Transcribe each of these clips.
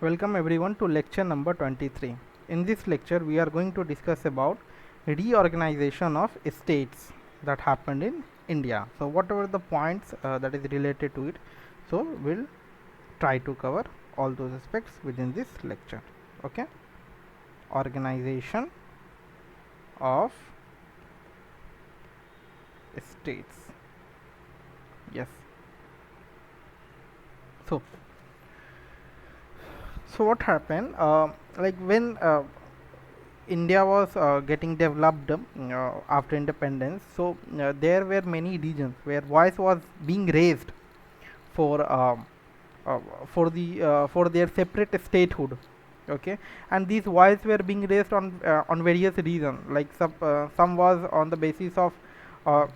Welcome everyone to lecture number 23. In this lecture we are going to discuss about reorganization of states that happened in India. So whatever the points that is related to it, so we'll try to cover all those aspects within this lecture. Okay, organization of states. Yes. So what happened? Like when India was getting developed after independence, so there were many regions where voice was being raised for uh, for their separate statehood. Okay, and these voices were being raised on various reasons. Like some was on the basis of uh,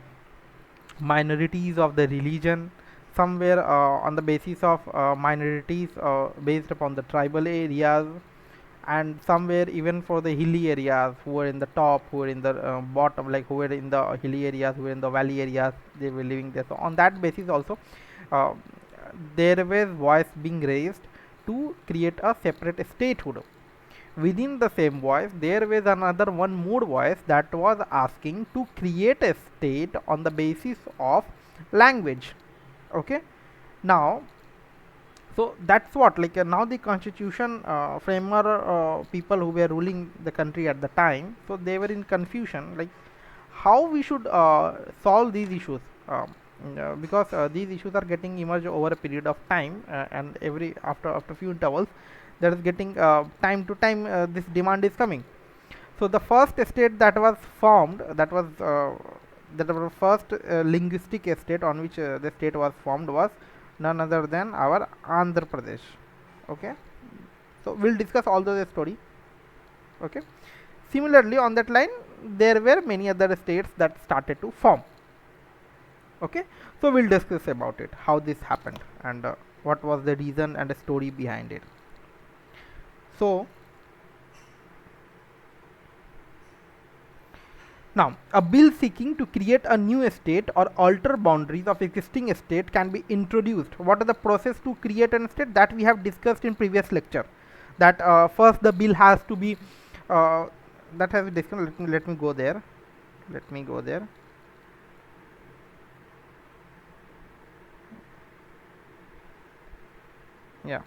minorities of the religion, some were on the basis of minorities based upon the tribal areas, and somewhere even for the hilly areas who were in the top, who were in the bottom, like who were in the hilly areas, who were in the valley areas, they were living there. So on that basis also uh, there was voice being raised to create a separate statehood. Within the same voice there was another one more voice that was asking to create a state on the basis of language. Okay, now so that's what, like now the constitution framer people who were ruling the country at the time, so they were in confusion, like how we should solve these issues, because these issues are getting emerged over a period of time, and every after few intervals there is getting time to time this demand is coming. So the first state that was formed, that was first linguistic state on which the state was formed was none other than our Andhra Pradesh. Okay, so we'll discuss all those story. Okay, similarly on that line there were many other states that started to form. Okay, so we'll discuss about it, how this happened, and what was the reason and the story behind it. So now, a bill seeking to create a new state or alter boundaries of existing state can be introduced. What is the process to create an state? That we have discussed in previous lecture. That first the bill has to be that has been discussed. Let me go there. Let me go there. Yeah.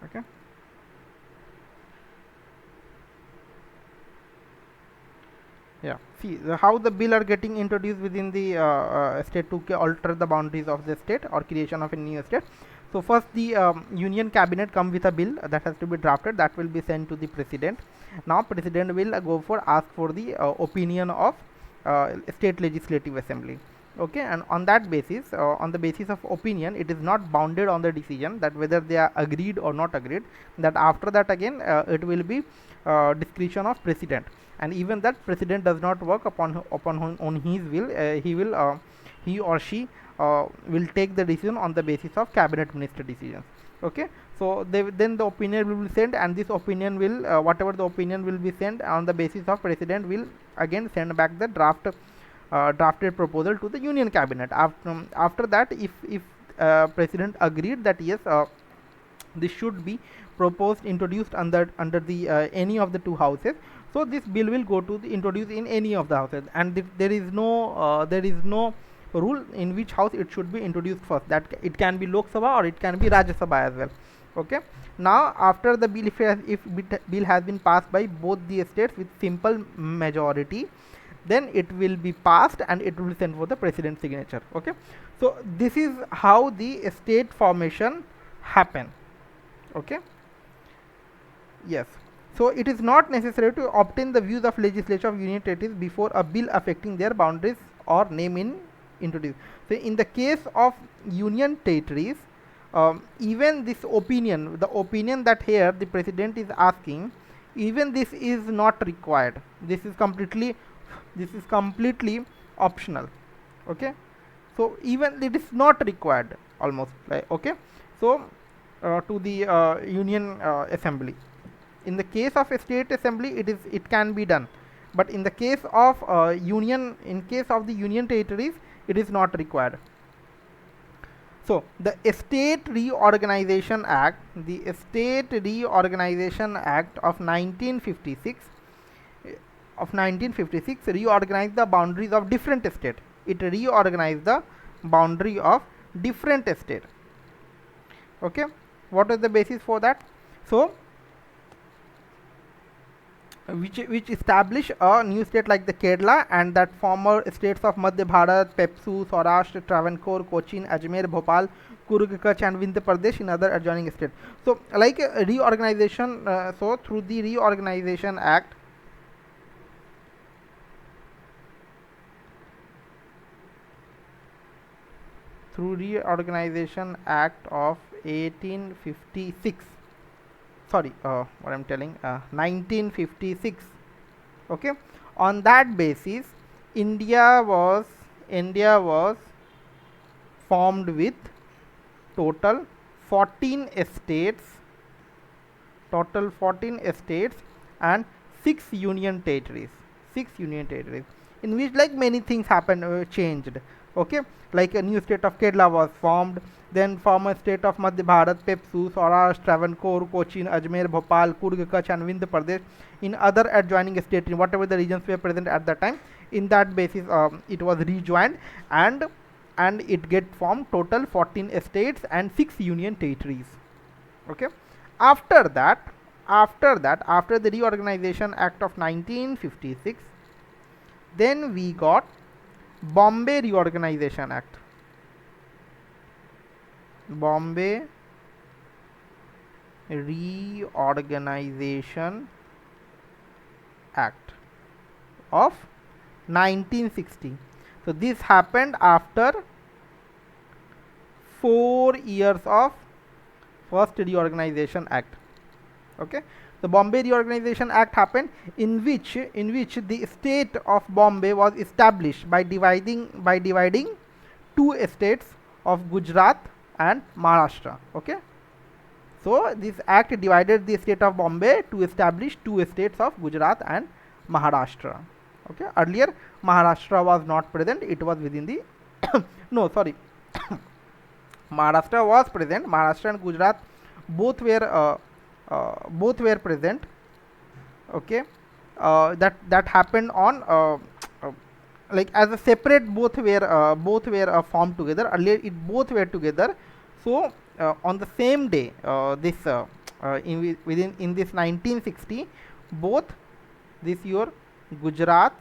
Okay. Yeah, see how the bill are getting introduced within the state to alter the boundaries of the state or creation of a new state. So first the union cabinet come with a bill that has to be drafted, that will be sent to the president. Now president will go for ask for the opinion of state legislative assembly. Okay, and on that basis, on the basis of opinion, it is not bounded on the decision that whether they are agreed or not agreed, that after that again it will be discretion of president, and even that president does not work on his will. He or she will take the decision on the basis of cabinet minister decisions. Okay, so then the opinion will be sent, and this opinion will whatever the opinion will be sent on the basis of president will again send back the drafted proposal to the union cabinet. After that, if president agreed that yes, this should be proposed introduced under the any of the two houses, so this bill will go to the introduce in any of the houses, and there is no rule in which house it should be introduced first, that it can be Lok Sabha or it can be Rajya Sabha as well. Okay, now after the bill, if bill has been passed by both the states with simple majority, then it will be passed and it will be sent for the president's signature. Okay, so this is how the state formation happen. Okay, yes, so it is not necessary to obtain the views of legislature of union territories before a bill affecting their boundaries or name in introduced. So in the case of union territories, even this opinion, the opinion that here the president is asking, even this is not required. This is completely optional. Okay, so even it is not required almost, like, okay, so to the union assembly. In the case of a state assembly, it can be done, but in the case of in case of the union territories, it is not required. So the State Reorganization Act, the State Reorganization Act of 1956 reorganized the boundaries of different states. It reorganized the boundary of different states. Okay, what is the basis for that? So which establish a new state like the Kerala and that former states of Madhya Bharat, Pepsu, Saurashtra, Travancore, Cochin, Ajmer, Bhopal, Kurg, Kutch and Vindhya Pradesh in other adjoining states. So like reorganization, so through the Reorganization Act, of 1856, sorry, what I'm telling, 1956. Okay, on that basis, India was formed with total 14 states, and 6 union territories, in which like many things happened, changed. Okay, like a new state of Kerala was formed, then former state of Madhya Bharat, Pepsu, Saurashtra, Travancore, Cochin, Ajmer, Bhopal, Kurg, Kutch and Vindhya Pradesh in other adjoining states, in whatever the regions were present at that time. In that basis, it was rejoined, and it get formed total 14 states and 6 union territories. Okay, after the Reorganization Act of 1956, then we got Bombay Reorganization Act. Bombay Reorganization Act of 1960. So this happened after 4 years of first Reorganization Act. Okay, the Bombay Reorganization Act happened, in which the state of Bombay was established by dividing 2 states of Gujarat and Maharashtra. Okay, so this act divided the state of Bombay to establish 2 states of Gujarat and Maharashtra. Okay, earlier Maharashtra was not present, it was within the no, sorry, Maharashtra was present. Maharashtra and Gujarat both were present. Okay, that happened on like as a separate, both were formed together. Earlier it both were together. So on the same day, in this 1960, both this your Gujarat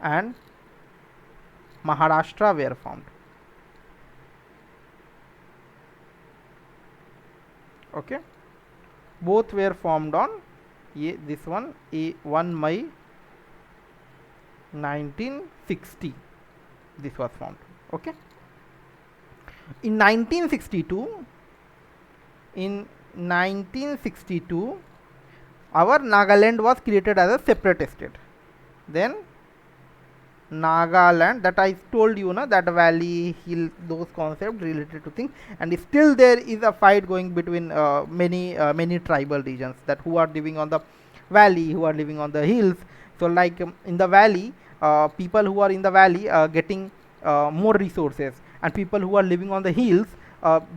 and Maharashtra were formed. Okay, both were formed on this one, 1 May 1960. This was formed. Okay, in 1962, our Nagaland was created as a separate state. Then Nagaland, that I told you, na, that valley, hill, those concepts related to things, and still there is a fight going between many tribal regions, that who are living on the valley, who are living on the hills. So like in the valley, people who are in the valley getting more resources, and people who are living on the hills,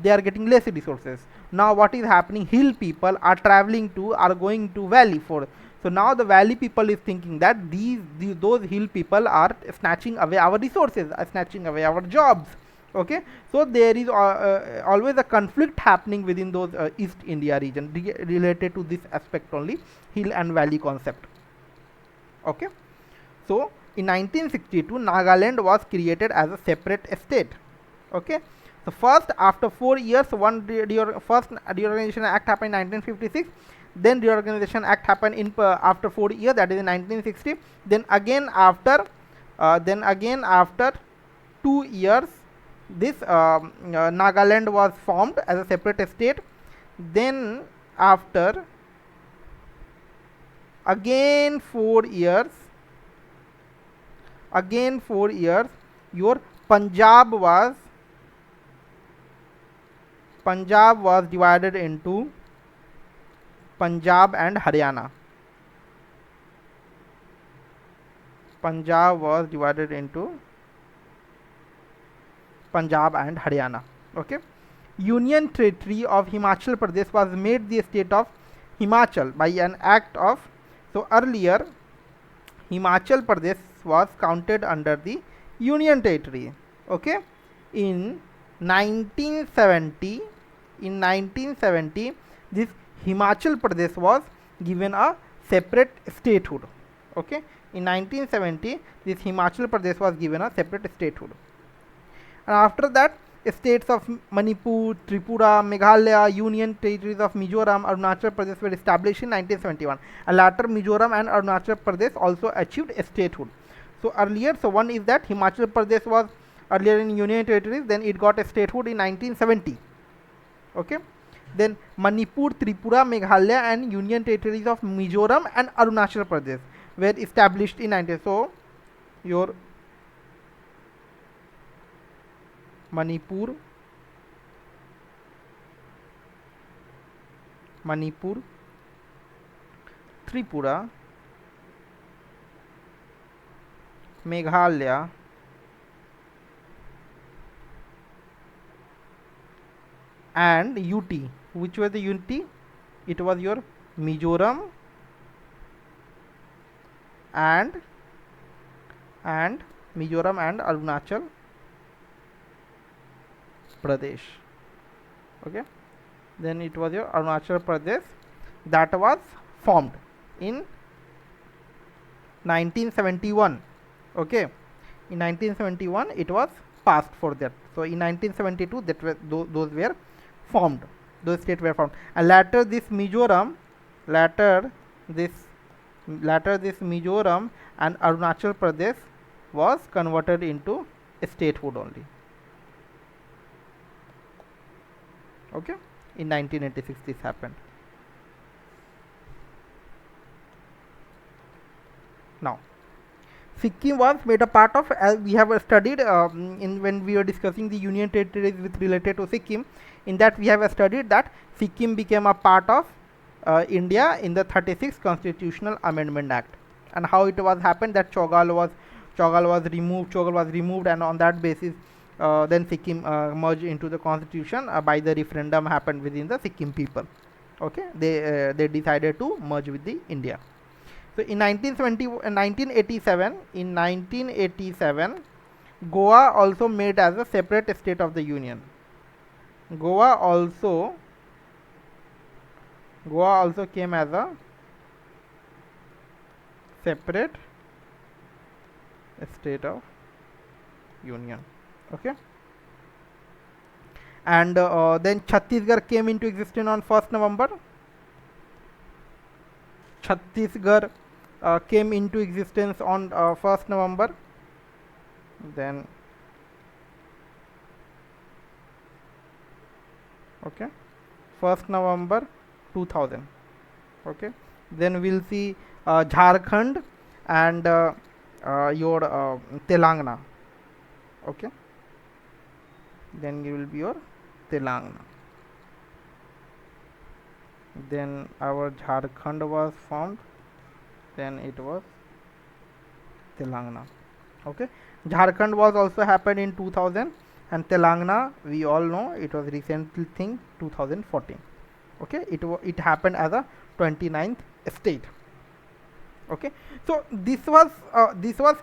they are getting less resources. Now what is happening, hill people are going to valley for. So now the valley people is thinking that those hill people are snatching away our resources, are snatching away our jobs. Okay, so there is always a conflict happening within those East India region related to this aspect only, hill and valley concept. Okay, so in 1962, Nagaland was created as a separate state. Okay, so first after 4 years, first Reorganization Act happened in 1956. Then Reorganization Act happened in after 4 years, that is in 1960. Then again after 2 years, this Nagaland was formed as a separate state. Then after again 4 years, your Punjab was divided into Punjab and Haryana. Punjab was divided into Punjab and Haryana. Okay. Union territory of Himachal Pradesh was made the state of Himachal by an act of, so earlier Himachal Pradesh was counted under the Union territory. Okay. In 1970, this Himachal Pradesh was given a separate statehood. Okay. In 1970, this Himachal Pradesh was given a separate statehood. And after that, states of Manipur, Tripura, Meghalaya, Union territories of Mizoram, Arunachal Pradesh were established in 1971. And later, Mizoram and Arunachal Pradesh also achieved a statehood. So earlier, so one is that Himachal Pradesh was earlier in Union territories, then it got a statehood in 1970. Okay. Then Manipur, Tripura, Meghalaya and Union territories of Mizoram and Arunachal Pradesh were established in 19. So your Manipur, Tripura, Meghalaya and UT. Which was the UT? It was your Mizoram and Arunachal Pradesh. Okay. Then it was your Arunachal Pradesh that was formed in 1971. Okay. In 1971 it was passed for that. So in 1972 that were those were formed. Those states were formed. And later this Mizoram and Arunachal Pradesh was converted into a statehood only. Okay. In 1986 this happened. Now Sikkim was made a part of, as we have studied in when we were discussing the union territories with related to Sikkim. In that we have studied that Sikkim became a part of India in the 36th Constitutional Amendment Act, and how it was happened that Chogal was removed, and on that basis then Sikkim merged into the constitution by the referendum happened within the Sikkim people. Okay, they decided to merge with the India. So in 1987, Goa also made as a separate state of the union. Goa also came as a separate state of union. Okay. And then Chhattisgarh came into existence on 1st November. Chhattisgarh came into existence on 1st November. Then okay, 1st November 2000. Okay. Then we'll see Jharkhand and your Telangana. Okay. Then you will be your Telangana. Then our Jharkhand was formed. Then it was Telangana. Okay. Jharkhand was also happened in 2000, and Telangana we all know it was recently thing 2014. Okay. It happened as a 29th state. Okay. So this was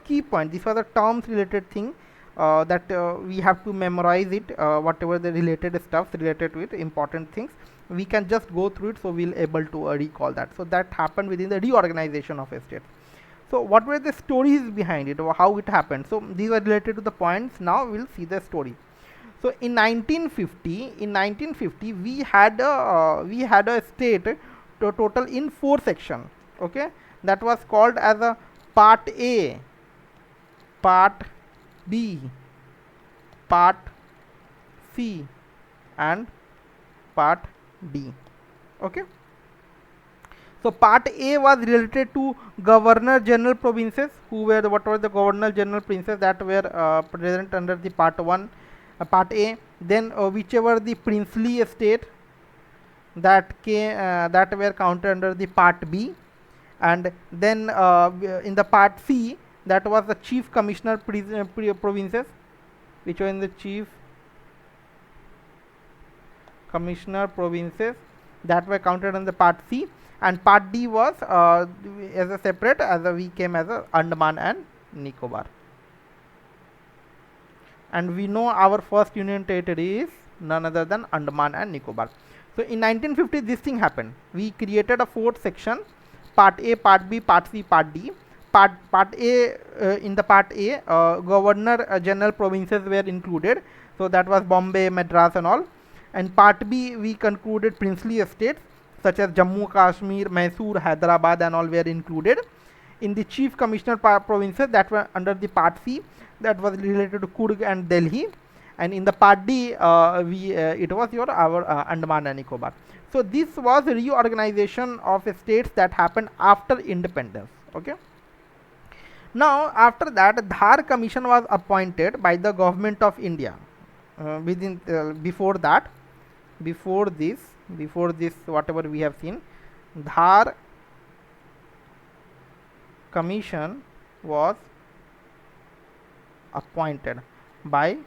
key point. This was a terms related thing that we have to memorize it, whatever the related stuff related to it, important things we can just go through it, so we'll able to recall that. So that happened within the reorganization of a state. So what were the stories behind it, or how it happened? So these are related to the points. Now we'll see the story. So in 1950 we had a state total in 4 sections. Okay, that was called as a Part A, Part B, Part C and Part D. Okay. So Part A was related to Governor General provinces, who were what were the Governor General provinces that were present under the Part 1, Part A. Then whichever the princely estate that were counted under the Part B, and then in the Part C that was the Chief Commissioner provinces, which were in the Chief commissioner provinces that were counted on the part C, and part D was as a separate, we came as a Andaman and Nicobar. And we know our first union territory is none other than Andaman and Nicobar. So in 1950 this thing happened. We created a fourth section, part A, part B, part C, part D. Part A, in the part A, governor general provinces were included. So that was Bombay, Madras and all. And part B, we concluded princely estates such as Jammu, Kashmir, Mysore, Hyderabad and all were included. In the chief commissioner provinces that were under the part C, that was related to Coorg and Delhi. And in the part D, it was our Andaman and Nicobar. So this was a reorganization of states that happened after independence. Okay. Now after that, Dhar Commission was appointed by the government of India. Before this whatever we have seen, Dhar Commission was appointed by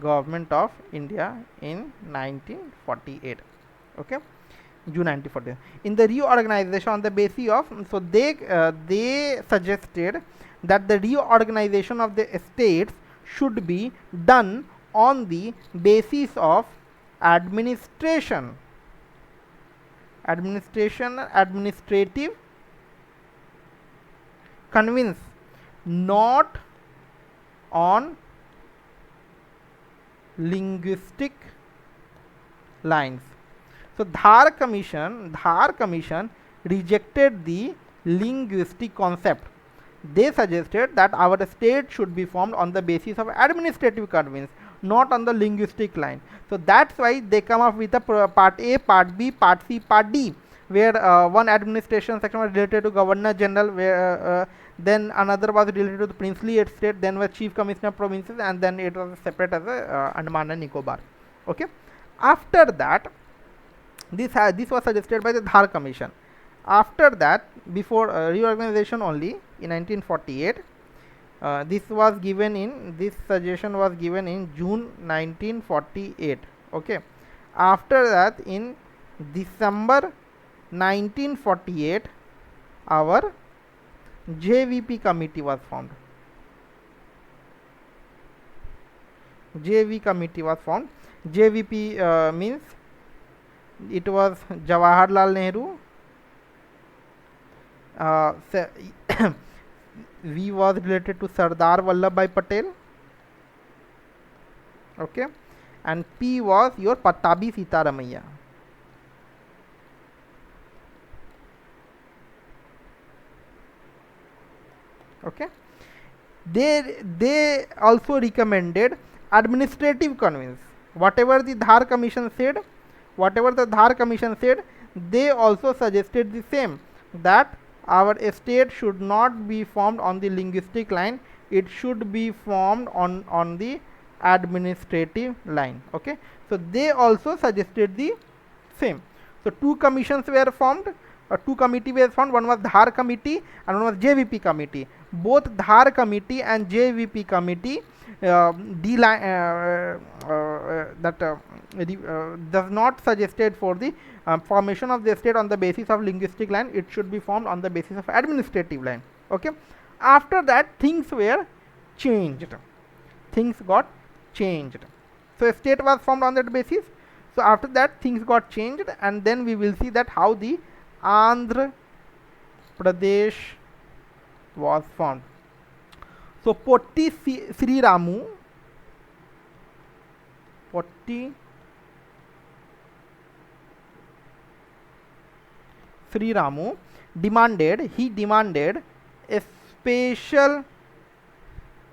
government of India in 1948. Okay, June 1948. In the reorganization on the basis of, so they suggested that the reorganization of the states should be done on the basis of administrative convince, not on linguistic lines. So Dhar Commission rejected the linguistic concept. They suggested that our state should be formed on the basis of administrative convince, not on the linguistic line. So that's why they come up with the part A, part B, part C, part D, where one administration section was related to governor general, where then another was related to the princely estate, then was chief commissioner provinces, and then it was separate as a Andaman and Nicobar. Okay. After that, this was suggested by the Dhar Commission. After that, before reorganization only in 1948, this suggestion was given in June 1948. Okay. After that, in December 1948, our JVP committee was formed. JVP means it was Jawaharlal Nehru. V was related to Sardar Vallabhbhai Patel. Okay, and P was your Pattabi Sitaramaiah. Okay, they also recommended administrative convince. Whatever the Dhar Commission said, they also suggested the same, that our state should not be formed on the linguistic line, it should be formed on the administrative line. Okay, so they also suggested the same. So two commissions were formed, two committee were formed. One was Dhar Committee and one was JVP Committee. Both Dhar Committee and JVP Committee does not suggested for the formation of the state on the basis of linguistic line. It should be formed on the basis of administrative line. Okay. After that, things were changed. Things got changed. So a state was formed on that basis. So after that, things got changed, and then we will see that how the Andhra Pradesh was formed. So Potti Sri Ramu demanded a special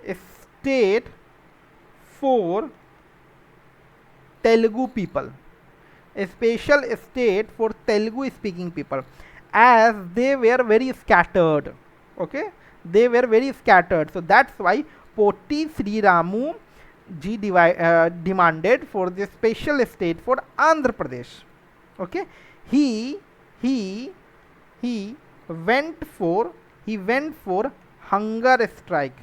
state for Telugu people, a special state for Telugu speaking people, as they were very scattered. Okay, they were very scattered. So that's why Potti Sri Ramu ji demanded for the special state for Andhra Pradesh. Okay, he went for hunger strike.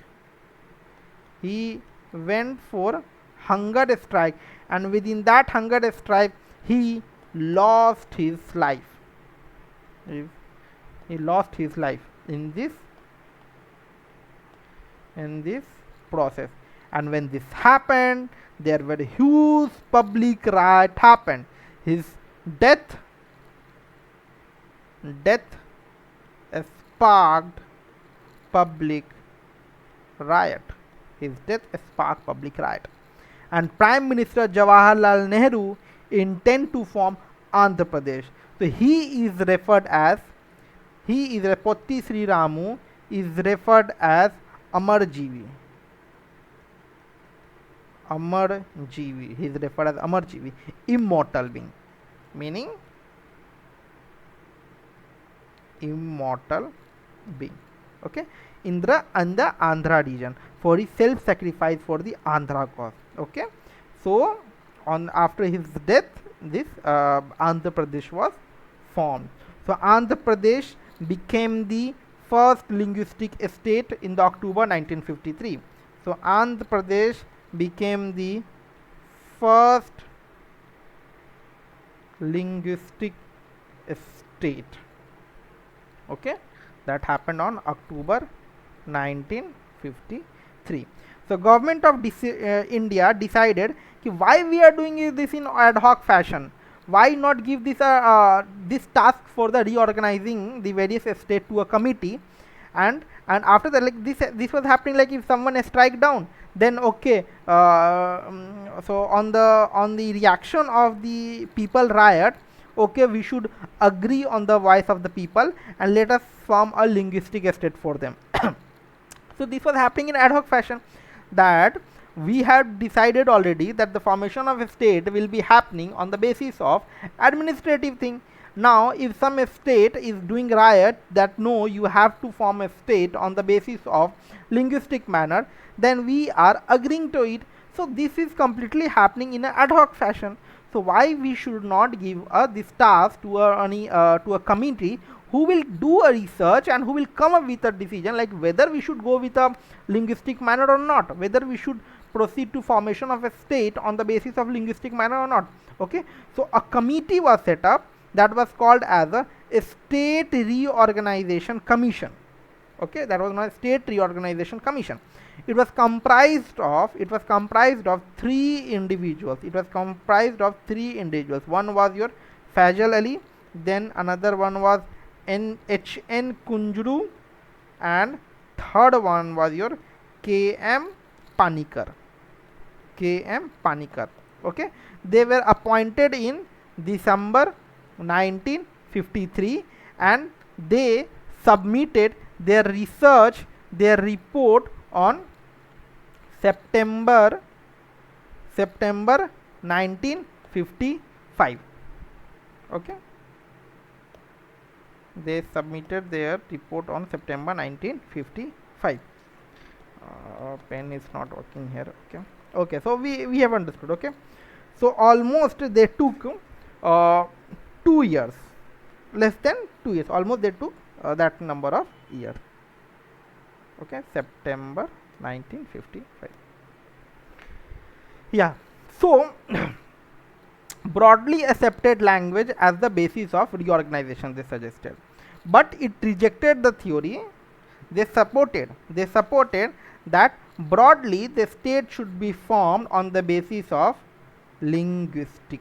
He went for hunger strike, and within that hunger strike, he lost his life. He lost his life in this process. And when this happened, there were huge public riot happened. His death sparked public riot. His death sparked public riot. And Prime Minister Jawaharlal Nehru intend to form Andhra Pradesh. So he is referred as Potti Sri Ramu is referred as Amarjeevi. Amarjeevi. He is referred as Amarjeevi, immortal being, meaning immortal being. Okay, Indra and the Andhra region for his self-sacrifice for the Andhra cause. Okay, so after his death, this Andhra Pradesh was formed. So Andhra Pradesh became the first linguistic state in the October 1953. So Andhra Pradesh became the first linguistic state. Okay, that happened on October 1953. So government of India decided why we are doing this in ad hoc fashion. Why not give this this task for the reorganizing the various state to a committee, and after that, like this was happening, like if someone strike down, then okay, so on the reaction of the people riot, okay, we should agree on the voice of the people and let us form a linguistic state for them. So this was happening in ad hoc fashion, that we had decided already that the formation of a state will be happening on the basis of administrative thing. Now if some state is doing riot that no, you have to form a state on the basis of linguistic manner, then we are agreeing to it. So this is completely happening in an ad hoc fashion. So why we should not give this task to a committee who will do a research and who will come up with a decision, like whether we should go with a linguistic manner or not, whether we should proceed to formation of a state on the basis of linguistic manner or not. Okay, so a committee was set up that was called as a State Reorganization Commission. Okay, that was known as State Reorganization Commission. It was comprised of three individuals. One was your Fazal Ali, then another one was N.H.N. Kunjuru, and third one was your K.M. Panikar. Okay, they were appointed in December 1953, and they submitted their report on September 1955. Okay, they submitted their report on September 1955. Pen is not working here. Okay, so we have understood. Okay, so almost they took 2 years, less than 2 years, almost they took that number of years. Okay, September 1955. Yeah, so broadly accepted language as the basis of reorganization, they suggested, but it rejected the theory. They supported that broadly the state should be formed on the basis of linguistic.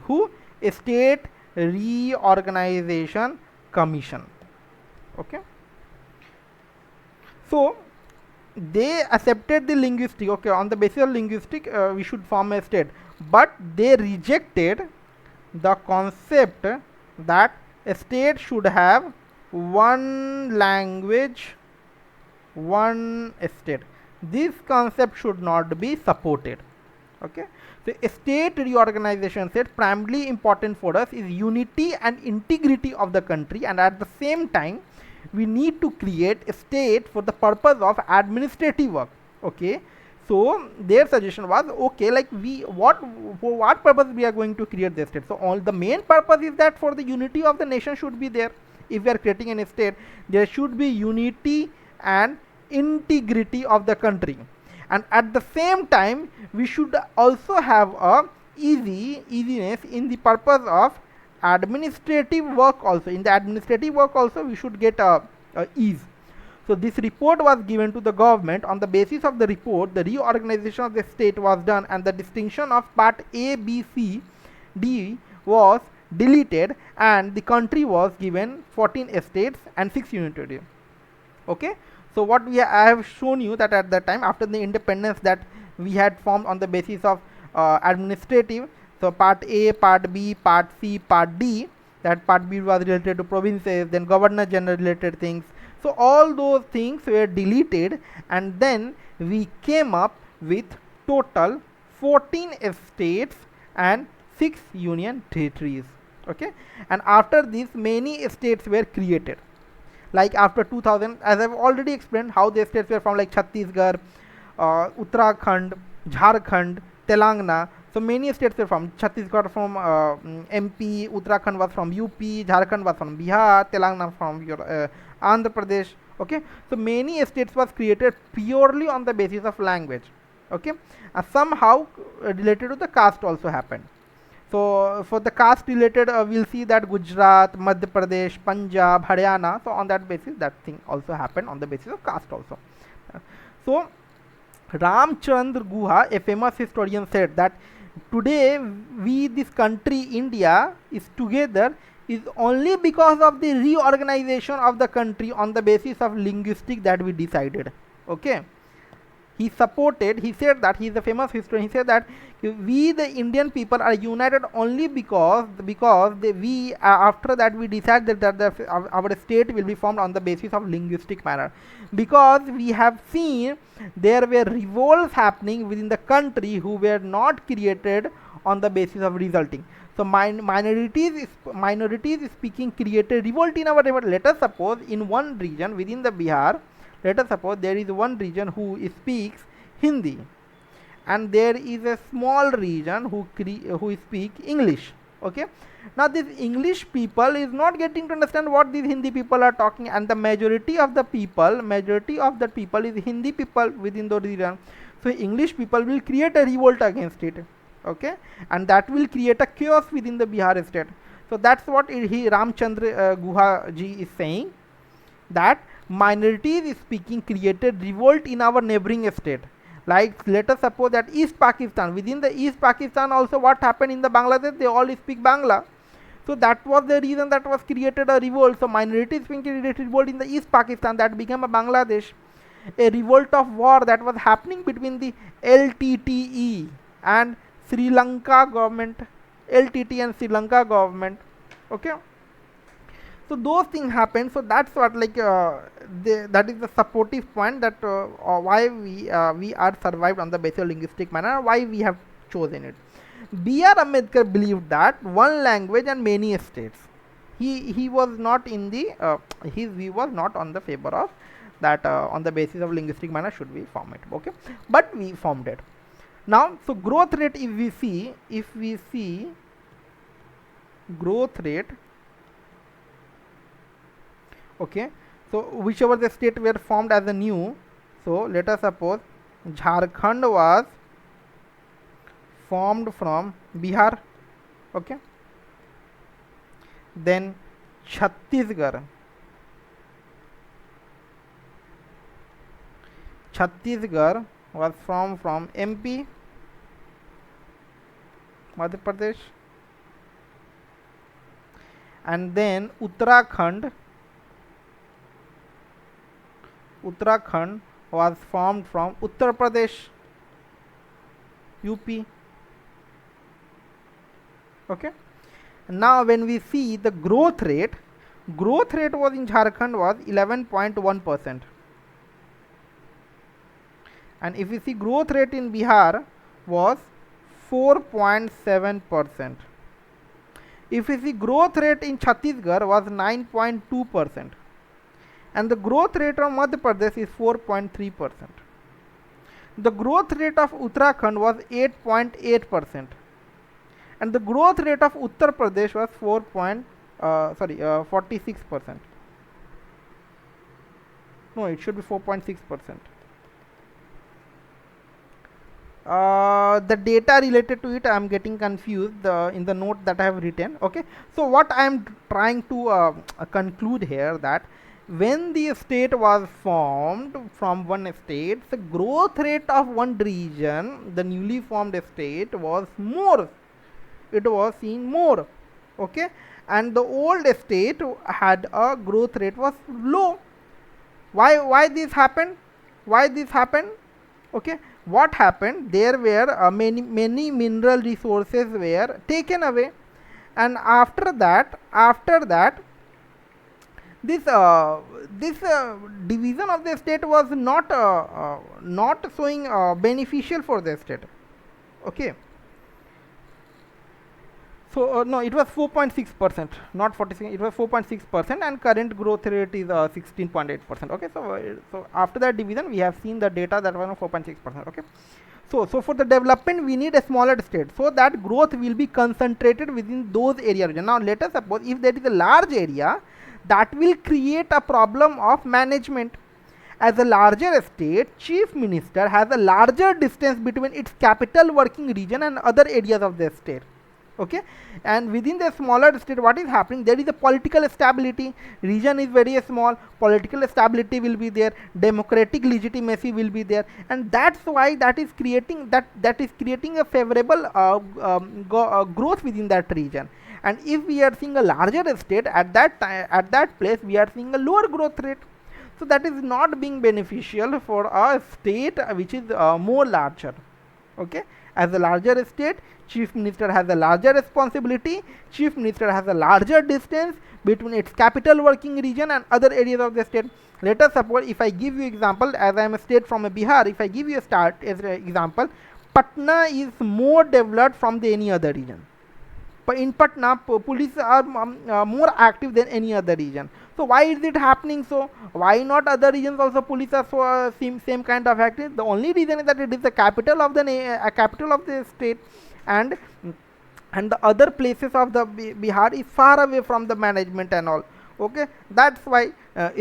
Who? A State Reorganization Commission. Okay, so they accepted the linguistic. Okay, on the basis of linguistic, we should form a state, but they rejected the concept that a state should have one language, one state. This concept should not be supported. Okay, so a state reorganization said primarily important for us is unity and integrity of the country, and at the same time we need to create a state for the purpose of administrative work. Okay, so their suggestion was, okay, like for what purpose we are going to create the state. So all the main purpose is that for the unity of the nation should be there. If we are creating a state, there should be unity and integrity of the country, and at the same time we should also have a easiness in the purpose of administrative work also. In the administrative work also we should get a ease. So this report was given to the government. On the basis of the report, the reorganization of the state was done, and the distinction of part A, B, C, D was deleted, and the country was given 14 estates and 6 union territories. Okay, so what I have shown you that at that time, after the independence, that we had formed on the basis of administrative. So part A, part B, part C, part D. That part B was related to provinces, then governor general related things. So all those things were deleted, and then we came up with total 14 estates and 6 union territories. Okay, and after this many states were created. Like after 2000, as I've already explained how the states were from, like Chhattisgarh, Uttarakhand, Jharkhand, Telangana. So many states were from Chhattisgarh from MP, Uttarakhand was from UP, Jharkhand was from Bihar, Telangana from Andhra Pradesh. Okay, so many states was created purely on the basis of language. Okay, somehow related to the caste also happened. So for the caste related, we'll see that Gujarat, Madhya Pradesh, Punjab, Haryana. So on that basis, that thing also happened on the basis of caste also. So Ramchandra Guha, a famous historian, said that today this country India is together is only because of the reorganization of the country on the basis of linguistic that we decided. Okay, he said that, he is a famous historian, he said that we the Indian people are united only because we after that we decided that our state will be formed on the basis of linguistic manner, because we have seen there were revolts happening within the country who were not created on the basis of resulting. So minorities speaking created revolt in our revolt. Let us suppose in one region within the Bihar, let us suppose there is one region who speaks Hindi, and there is a small region who speak English. Okay, now this English people is not getting to understand what these Hindi people are talking, and the majority of the people is Hindi people within the region. So English people will create a revolt against it. Okay, and that will create a chaos within the Bihar state. So that's what Ramchandra Guha ji is saying, that minorities speaking created revolt in our neighboring state. Like let us suppose that East Pakistan, within the East Pakistan also what happened in the Bangladesh, they all speak Bangla. So that was the reason that was created a revolt. So minorities speaking created revolt in the East Pakistan, that became a Bangladesh. A revolt of war that was happening between the LTTE and Sri Lanka government, LTT and Sri Lanka government. Okay, so those things happen. So that's what, like that is the supportive point, that why we are survived on the basis of linguistic manner, why we have chosen it. B.R. Ambedkar believed that one language and many states. He was not in the his view was not on the favor of that on the basis of linguistic manner should we form it. Okay, but we formed it. Now, so growth rate, if we see growth rate, okay, so whichever the state were formed as a new, so let us suppose Jharkhand was formed from Bihar. Okay, then Chhattisgarh was formed from MP, Madhya Pradesh, and then Uttarakhand was formed from Uttar Pradesh, UP. Okay, now when we see the growth rate was in Jharkhand was 11.1%, and if we see growth rate in Bihar was 4.7%. If we see growth rate in Chhattisgarh was 9.2%, and the growth rate of Madhya Pradesh is 4.3%. The growth rate of Uttarakhand was 8.8%, and the growth rate of Uttar Pradesh was 46%. No, it should be 4.6%. the data related to it I am getting confused in the note that I have written. Okay, so what I am trying to conclude here, that when the state was formed from one state, the growth rate of one region, the newly formed state, was more, it was seen more. Okay, and the old state had a growth rate was low. Why this happened? Why this happened? Okay, what happened, there were many mineral resources were taken away, and after that this division of the state was not showing beneficial for the state. Okay, so no, it was 4.6%, not 46. It was 4.6%, and current growth rate is 16.8%. Okay, so after that division, we have seen the data that was 4.6%. Okay, so for the development, we need a smaller state, so that growth will be concentrated within those areas. Now, let us suppose if there is a large area, that will create a problem of management. As a larger state, chief minister has a larger distance between its capital working region and other areas of the state. Okay, and within the smaller state, what is happening, there is a political stability, region is very small, political stability will be there, democratic legitimacy will be there, and that's why that is creating a favorable growth within that region. And if we are seeing a larger state, at that place we are seeing a lower growth rate, so that is not being beneficial for a state which is more larger. Okay, as a larger state, chief minister has a larger responsibility, chief minister has a larger distance between its capital working region and other areas of the state. Let us suppose, if I give you example, as I am a state from a Bihar, if I give you a start as an example, Patna is more developed from the any other region. But in Patna, police are more active than any other region. So why is it happening? So why not other regions also police are so same kind of active? The only reason is that it is the capital of the capital of the state, and the other places of the Bihar is far away from the management and all. Okay, that's why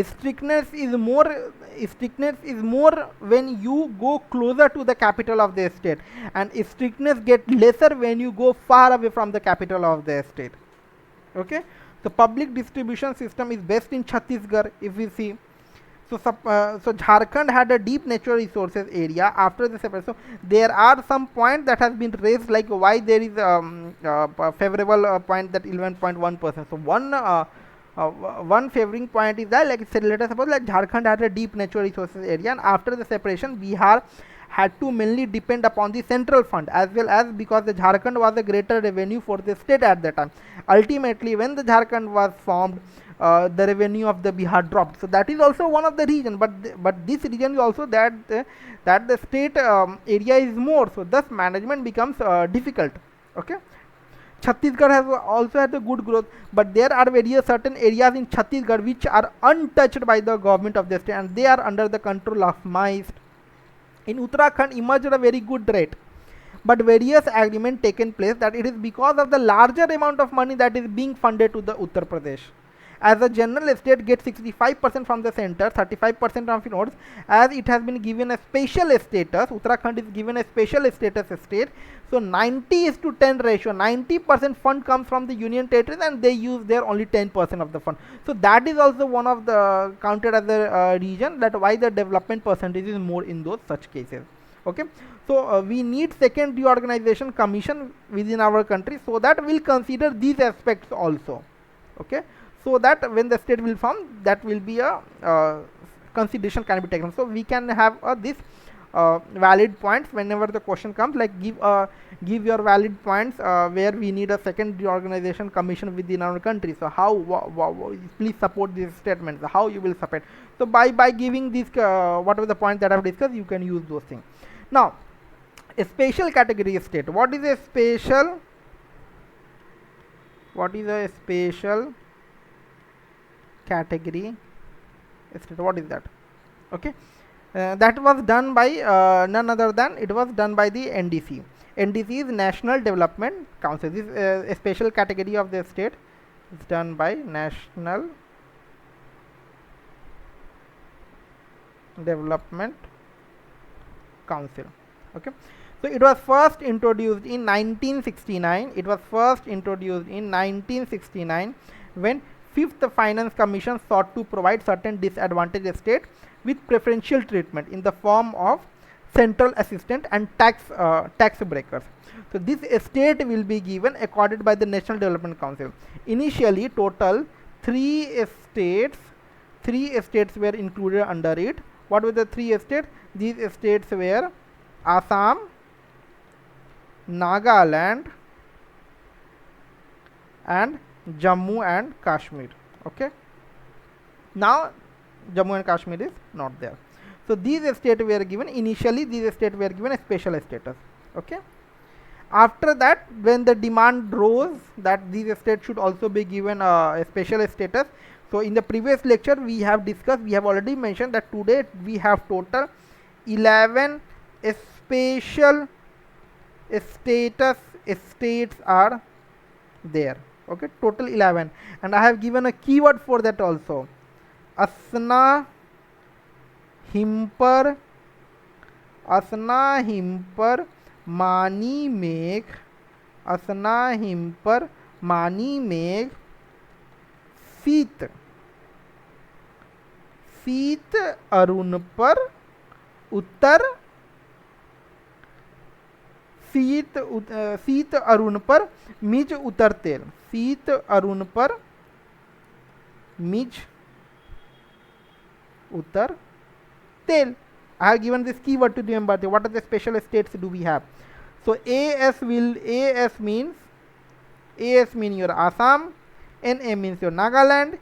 strictness is more when you go closer to the capital of the state, and strictness get lesser when you go far away from the capital of the state. Okay, the public distribution system is best in Chhattisgarh, if we see. So Jharkhand had a deep natural resources area after the separation. So there are some points that has been raised, like why there is favorable point, that 11.1%. So one favoring point is that, like let us suppose, like Jharkhand had a deep natural resources area, and after the separation, Bihar had to mainly depend upon the central fund, as well as because the Jharkhand was a greater revenue for the state at that time. Ultimately, when the Jharkhand was formed, the revenue of the Bihar dropped. So that is also one of the reason. But this region is also that the state area is more. So thus management becomes difficult. Okay. Chhattisgarh has also had a good growth, but there are various certain areas in Chhattisgarh which are untouched by the government of the state, and they are under the control of MICE. In Uttarakhand emerged a very good rate, but various agreements taken place that it is because of the larger amount of money that is being funded to the Uttar Pradesh. As a general state gets 65% from the center, 35% from nodes, as it has been given a special status. Uttarakhand is given a special status state. So 90:10 ratio, 90% fund comes from the union territories, and they use their only 10% of the fund. So that is also one of the counted as a reason that why the development percentage is more in those such cases. Okay, so we need second reorganization commission within our country, so that we'll consider these aspects also. Okay, so that when the state will form, that will be a consideration can be taken. So we can have this valid points whenever the question comes, like give your valid points where we need a second reorganization commission within our country. So how please support these statements, how you will support. So by giving these whatever the points that I have discussed, you can use those things. Now, a special category state. What is a special category state? What is that? Okay, that was done by none other than it was done by the NDC. NDC is National Development Council. This a special category of the state is done by National Development Council. Okay, So it was first introduced in 1969. It was first introduced in 1969 when Fifth Finance Commission sought to provide certain disadvantaged states with preferential treatment in the form of central assistance and tax breakers. So this estate will be given accorded by the National Development Council. Initially, total three estates were included under it. What were the three estates? These estates were Assam, Nagaland, and Jammu and Kashmir. Okay. Now Jammu and Kashmir is not there. So these states were given initially. These states were given a special status. Okay. After that, when the demand rose that these states should also be given a special status. So in the previous lecture we have discussed. We have already mentioned that today we have total 11 special states are there. Okay, total 11, and I have given a keyword for that also. Asna Himpar Mani Megh, Asna Himpar Mani Megh, Seet Arunpar Uttar, Seet Arunpar Mij Uttartel, Seet Arunpar Mij Uttartel. I have given this keyword to remember. What are the special states do we have? So AS means your Assam, NA means your Nagaland,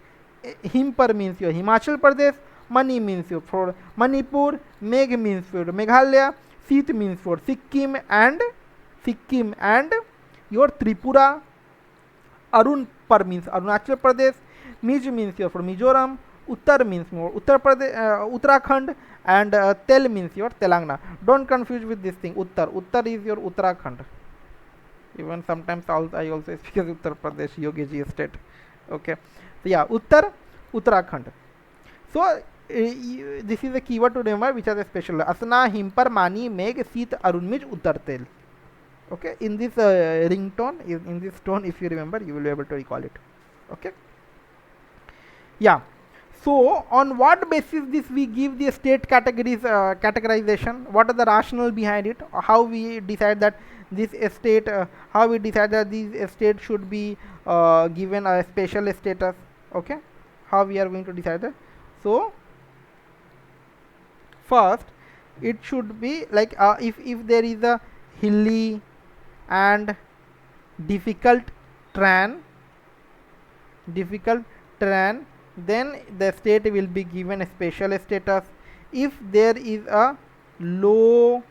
Himpar means your Himachal Pradesh, Mani means your for Manipur, Megh means for Meghalaya, Seet means for Sikkim and your Tripura, Arunpar means Arunachal Pradesh, Mij means your for Mizoram, Uttar means more Uttar Pradesh, Uttarakhand, and Tel means your Telangana. Don't confuse with this thing. Uttar is your Uttarakhand. Even sometimes I also speak as Uttar Pradesh Yogi Ji state. Okay, so yeah, Uttarakhand. So this is a keyword to remember, which are the special. Asna Himpar Mani Megh Seet Arun Mij Uttartel. Okay, in this ringtone, in this tone, if you remember, you will be able to recall it. Okay, yeah. So on what basis this we give the state categories categorization? What are the rationale behind it? How we decide that this estate? How we decide that these estates should be given a special status? Okay, how we are going to decide that? So first, it should be like if there is a hilly and difficult terrain, then the state will be given a special status. If there is a low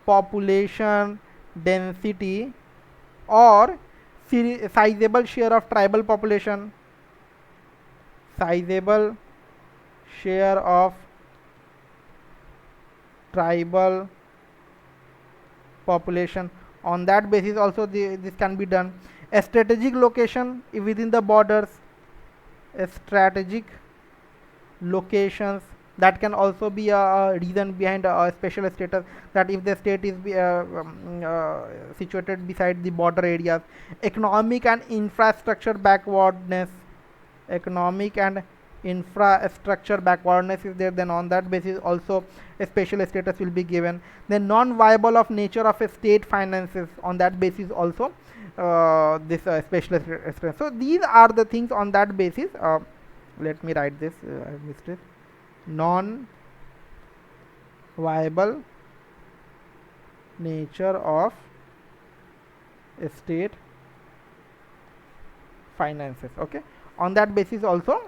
population density or sizable share of tribal population, on that basis also this can be done. A strategic location within the borders, strategic locations, that can also be a reason behind a special status, that if the state is situated beside the border areas. Economic and infrastructure backwardness, is there, then on that basis also a special status will be given. Then non-viable of nature of a state finances, on that basis also this special status. So these are the things on that basis. Let me write this, I missed it. Non-viable nature of state finances. Okay, on that basis also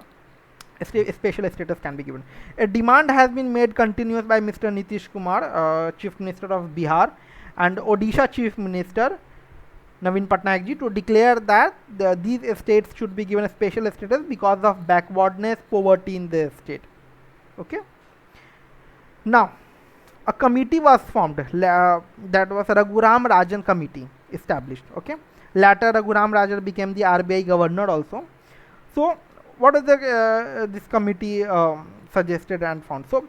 a special status can be given. A demand has been made continuous by Mr. Nitish Kumar, Chief Minister of Bihar, and Odisha Chief Minister Naveen Patnaik ji, to declare that these states should be given a special status because of backwardness, poverty in the state. Okay. Now, a committee was formed, that was Raghuram Rajan committee established. Okay. Later, Raghuram Rajan became the RBI governor also. So, what is the this committee suggested and found? So,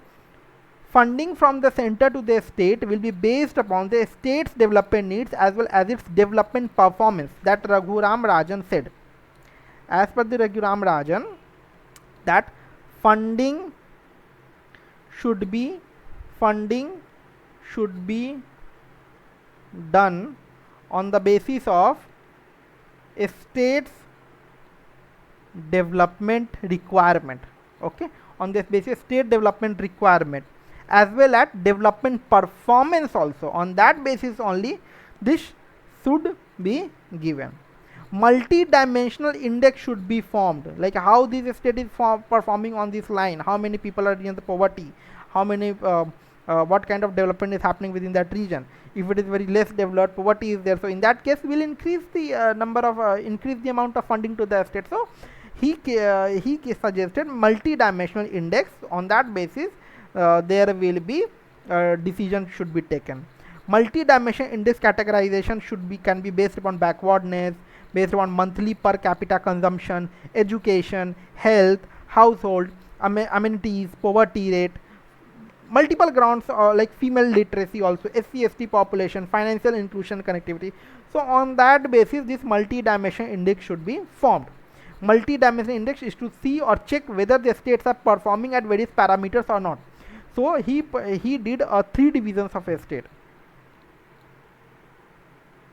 funding from the center to the state will be based upon the state's development needs as well as its development performance. That Raghuram Rajan said. As per the Raghuram Rajan, that funding should be done on the basis of a state's development requirement. Okay, on this basis state development requirement as well as development performance also. On that basis only this should be given. Multi-dimensional index should be formed, like how this state is performing on this line, how many people are in the poverty, how many what kind of development is happening within that region. If it is very less developed, poverty is there, so in that case we'll increase the number of increase the amount of funding to the state. So he suggested multi-dimensional index. On that basis there will be decision should be taken. Multi-dimensional index categorization can be based upon backwardness, based on monthly per capita consumption, education, health, household, amenities, poverty rate, multiple grounds like female literacy also, SC/ST population, financial inclusion, connectivity. So on that basis this multi-dimensional index should be formed. Multi-dimensional index is to see or check whether the states are performing at various parameters or not. So he did 3 divisions of a state.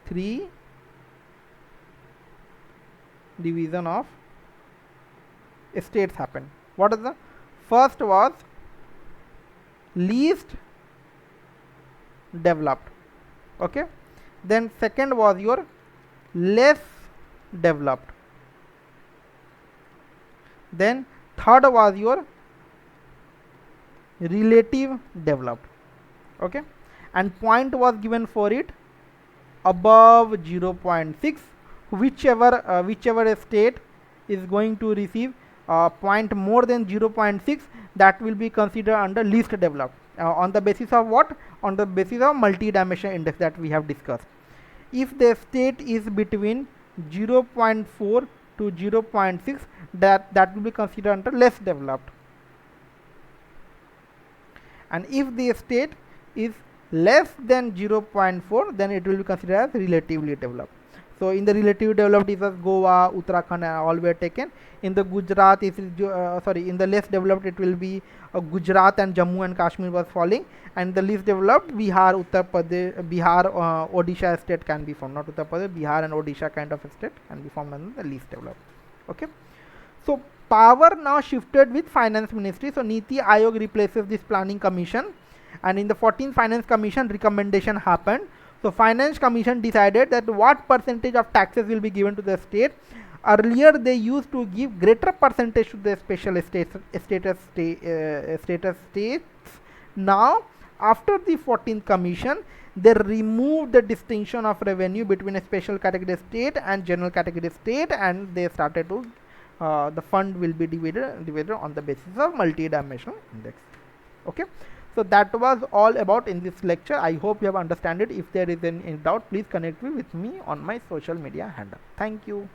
3 division of states happened. What is the first was least developed. Okay, then second was your less developed, then third was your relative developed. Okay, and point was given for it above 0.6. whichever state is going to receive point more than 0.6, that will be considered under least developed. On the basis of what? On the basis of multi-dimensional index that we have discussed. If the state is between 0.4 to 0.6, that will be considered under less developed. And if the state is less than 0.4, then it will be considered as relatively developed. So in the relatively developed is Goa, Uttarakhand all were taken. In the Gujarat in the less developed it will be Gujarat and Jammu and Kashmir was falling, and the least developed Bihar, Uttar Pradesh, Odisha state can be formed. Not Uttar Pradesh, Bihar and Odisha kind of a state can be formed under the least developed. Okay, so power now shifted with finance ministry. So Niti Aayog replaces this planning commission, and in the 14th finance commission recommendation happened. So finance commission decided that what percentage of taxes will be given to the state. Earlier they used to give greater percentage to the special status states. Now after the 14th commission they removed the distinction of revenue between a special category state and general category state, and they started to the fund will be divided on the basis of multi-dimensional index. Okay, so that was all about in this lecture. I hope you have understood it. If there is any doubt, please connect with me on my social media handle. Thank you.